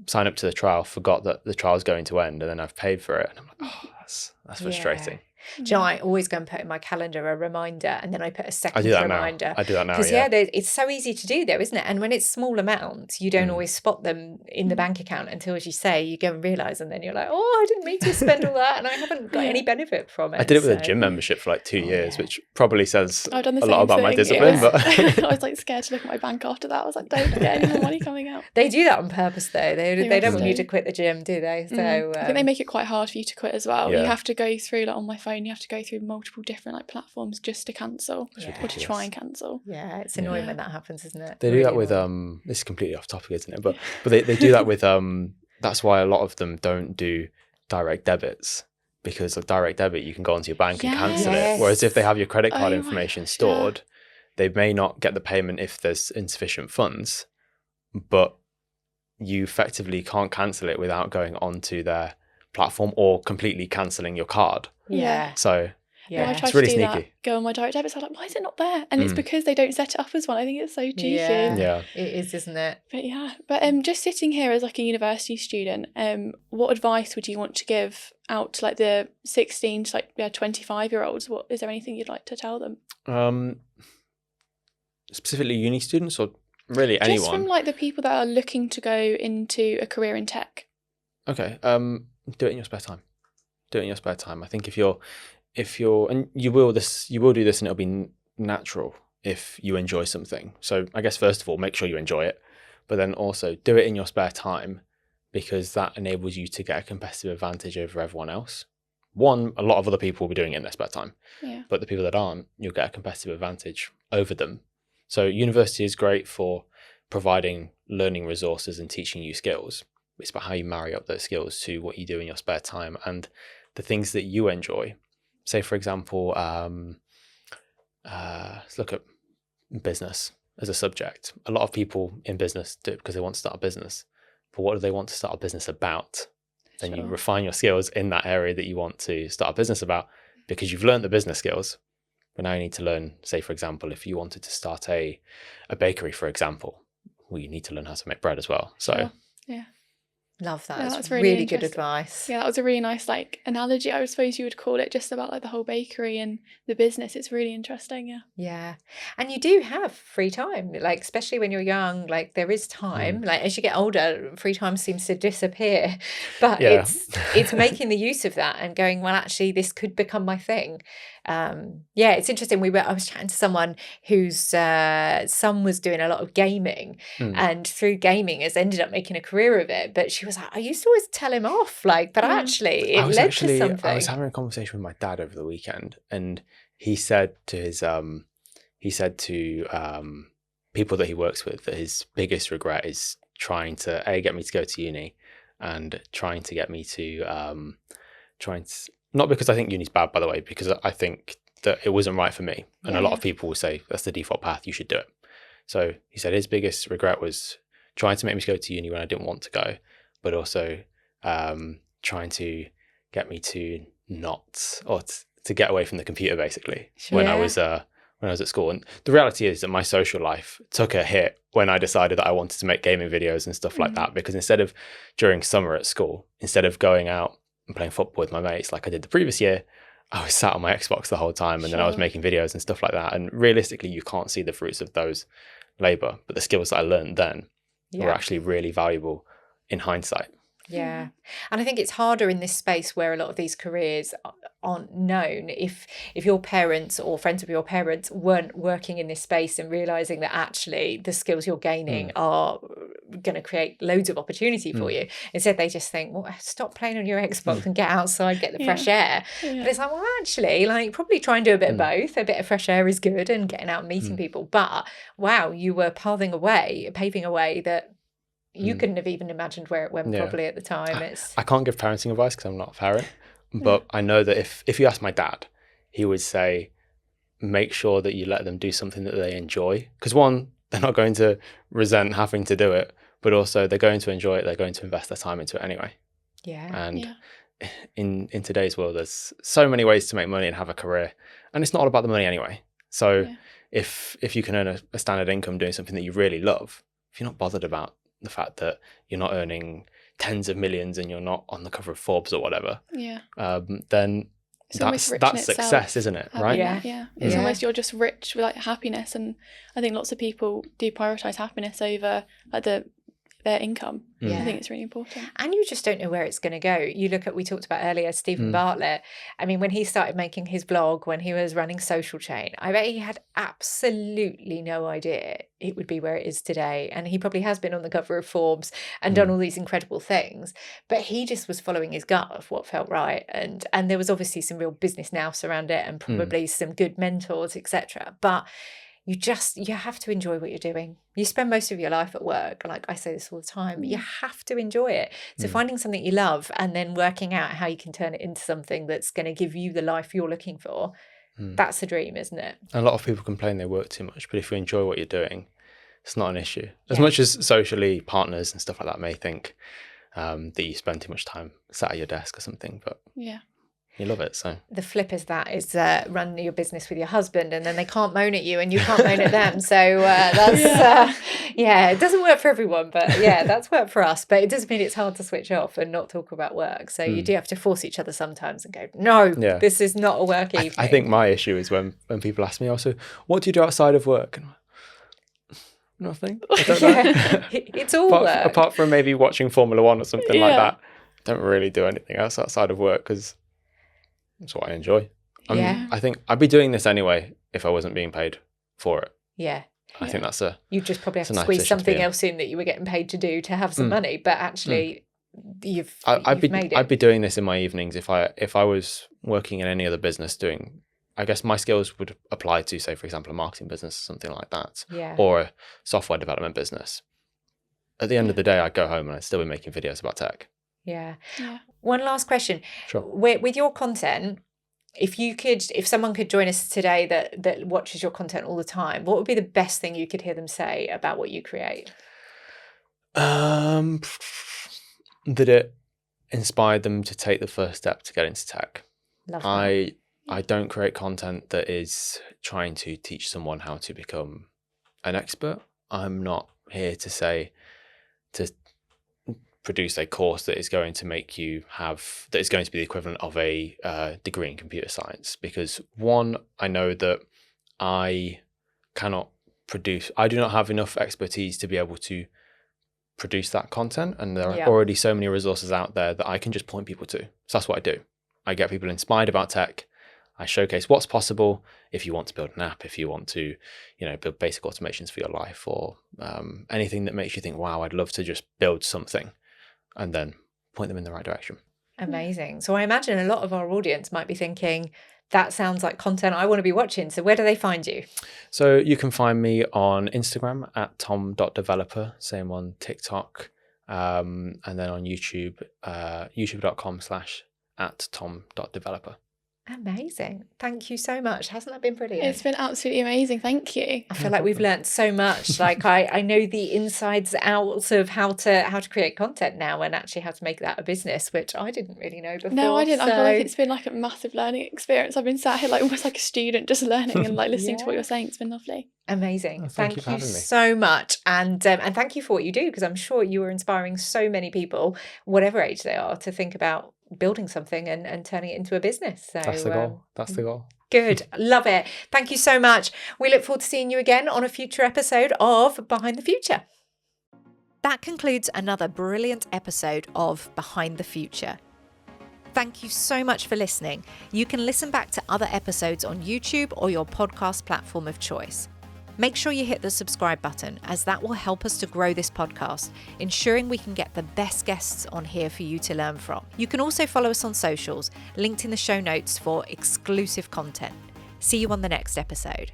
signed up to the trial, forgot that the trial's going to end, and then I've paid for it, and I'm like, that's frustrating. Do you know, I always go and put in my calendar a reminder, and then I put a second reminder. I do that now. Because it's so easy to do though, isn't it? And when it's small amounts, you don't always spot them in the bank account until, as you say, you go and realise, and then you're like, I didn't mean to spend all that, and I haven't got any benefit from it. I did it with a gym membership for like 2 years, which probably says a lot about my discipline. But I was like scared to look at my bank after that. I was like, don't get any more money coming out. They do that on purpose though. They don't want you to quit the gym, do they? So I think they make it quite hard for you to quit as well. You have to go through, like on my phone, you have to go through multiple different like platforms just to cancel or to try and cancel. It's annoying when that happens, isn't it? They do that with this is completely off topic, isn't it? But they do that with that's why a lot of them don't do direct debits, because of direct debit you can go onto your bank and cancel it, whereas if they have your credit card information stored, they may not get the payment if there's insufficient funds, but you effectively can't cancel it without going onto their platform or completely cancelling your card. Yeah. So Yeah, I tried it's really to do sneaky. that, go on my direct debits, I'm like, why is it not there? And it's because they don't set it up as one. I think it's so cheeky. Yeah. It is, isn't it? But just sitting here as like a university student, what advice would you want to give out to like the 16 to like 25-year-olds? What is there anything you'd like to tell them? Specifically uni students, or really anyone? Just from like the people that are looking to go into a career in tech. Okay. Do it in your spare time. Do it in your spare time. I think if you're, and you will do this, and it'll be natural if you enjoy something. So I guess first of all, make sure you enjoy it, but then also do it in your spare time, because that enables you to get a competitive advantage over everyone else. One, a lot of other people will be doing it in their spare time, but the people that aren't, you'll get a competitive advantage over them. So university is great for providing learning resources and teaching you skills. It's about how you marry up those skills to what you do in your spare time and the things that you enjoy. Say, for example, let's look at business as a subject. A lot of people in business do it because they want to start a business. But what do they want to start a business about? Then you refine your skills in that area that you want to start a business about, because you've learned the business skills. But now you need to learn, say, for example, if you wanted to start a bakery, for example, well, you need to learn how to make bread as well. So, Love that. Yeah, That's that's really good advice. Yeah, that was a really nice analogy, I suppose you would call it, just about like the whole bakery and the business. It's really interesting. Yeah. And you do have free time, like especially when you're young, like there is time. Like as you get older, free time seems to disappear. But it's making the use of that and going, well, actually this could become my thing. It's interesting. I was chatting to someone whose son was doing a lot of gaming, and through gaming has ended up making a career of it. But she was like, I used to always tell him off, but actually it led to something. I was having a conversation with my dad over the weekend, and he said to his people that he works with that his biggest regret is trying to get me to go to uni, and trying to get me to not because I think uni's bad, by the way, because I think that it wasn't right for me. And a lot of people will say that's the default path, you should do it. So he said his biggest regret was trying to make me go to uni when I didn't want to go, but also trying to get me to to get away from the computer, basically, when I was at school. And the reality is that my social life took a hit when I decided that I wanted to make gaming videos and stuff like that, because instead of during summer at school, instead of going out and playing football with my mates like I did the previous year, I was sat on my Xbox the whole time, and then I was making videos and stuff like that. And realistically, you can't see the fruits of those labor, but the skills that I learned then were actually really valuable in hindsight. Yeah. And I think it's harder in this space where a lot of these careers aren't known. If your parents or friends of your parents weren't working in this space and realizing that actually the skills you're gaining are going to create loads of opportunity for you, instead they just think, well, stop playing on your Xbox and get outside, get the fresh air. But it's like, well, actually, probably try and do a bit of both. A bit of fresh air is good, and getting out and meeting people. But wow, you were paving a way that you couldn't have even imagined where it went probably at the time. I can't give parenting advice because I'm not a parent, but I know that if you ask my dad, he would say, make sure that you let them do something that they enjoy. Because one, they're not going to resent having to do it, but also they're going to enjoy it. They're going to invest their time into it anyway. Yeah. And in today's world, there's so many ways to make money and have a career, and it's not all about the money anyway. So if you can earn a standard income doing something that you really love, if you're not bothered about the fact that you're not earning tens of millions and you're not on the cover of Forbes or whatever, then that's success, isn't it? Right? It's almost, you're just rich with happiness, and I think lots of people do prioritize happiness over their income. I think it's really important. And you just don't know where it's going to go. You look at, we talked about earlier, Stephen Bartlett. I mean, when he started making his blog, when he was running Social Chain, I bet he had absolutely no idea it would be where it is today. And he probably has been on the cover of Forbes and done all these incredible things, but he just was following his gut of what felt right. And there was obviously some real business nous around it, and probably some good mentors, etc. But you have to enjoy what you're doing. You spend most of your life at work. Like I say this all the time, but you have to enjoy it. So finding something you love and then working out how you can turn it into something that's going to give you the life you're looking for, that's the dream, isn't it? A lot of people complain they work too much, but if you enjoy what you're doing, it's not an issue. As much as socially partners and stuff like that may think that you spend too much time sat at your desk or something, but you love it. So the flip is run your business with your husband, and then they can't moan at you and you can't moan at them. So that's it doesn't work for everyone, but that's worked for us. But it does mean it's hard to switch off and not talk about work. So you do have to force each other sometimes and go, no, this is not a work evening. I think my issue is when people ask me also, what do you do outside of work? And nothing. I don't know. It's all work. Apart from maybe watching Formula 1 or something like that. Don't really do anything else outside of work because that's what I enjoy. I think I'd be doing this anyway if I wasn't being paid for it. Yeah. I think that's you just probably have to squeeze something else in that you were getting paid to do to have some money, but actually you've made it. I'd be doing this in my evenings if I was working in any other business doing, I guess my skills would apply to, say, for example, a marketing business or something like that, or a software development business. At the end of the day, I'd go home and I'd still be making videos about tech. Yeah. One last question. Sure. With your content, if someone could join us today that watches your content all the time, what would be the best thing you could hear them say about what you create? That it inspired them to take the first step to get into tech. Love that. I don't create content that is trying to teach someone how to become an expert. I'm not here to produce a course that is going to make you that is going to be the equivalent of a degree in computer science. Because one, I know that I do not have enough expertise to be able to produce that content. And there are already so many resources out there that I can just point people to. So that's what I do. I get people inspired about tech. I showcase what's possible if you want to build an app, if you want to, build basic automations for your life, or anything that makes you think, wow, I'd love to just build something, and then point them in the right direction. Amazing. So I imagine a lot of our audience might be thinking, that sounds like content I want to be watching. So where do they find you? So you can find me on Instagram at tom.developer, same on TikTok, and then on YouTube, youtube.com/@tom.developer. Amazing. Thank you so much. Hasn't that been brilliant? It's been absolutely amazing. Thank you. I feel like we've learnt so much. Like I know the insides outs of how to create content now and actually how to make that a business, which I didn't really know before. No, I didn't. I feel like it's been like a massive learning experience. I've been sat here like almost like a student just learning and like listening to what you're saying. It's been lovely. Amazing. Oh, thank you so much. And thank you for what you do, because I'm sure you are inspiring so many people, whatever age they are, to think about building something and turning it into a business. So that's the goal. That's the goal. Good. Love it. Thank you so much. We look forward to seeing you again on a future episode of Behind the Future. That concludes another brilliant episode of Behind the Future. Thank you so much for listening. You can listen back to other episodes on YouTube or your podcast platform of choice. Make sure you hit the subscribe button, as that will help us to grow this podcast, ensuring we can get the best guests on here for you to learn from. You can also follow us on socials, linked in the show notes for exclusive content. See you on the next episode.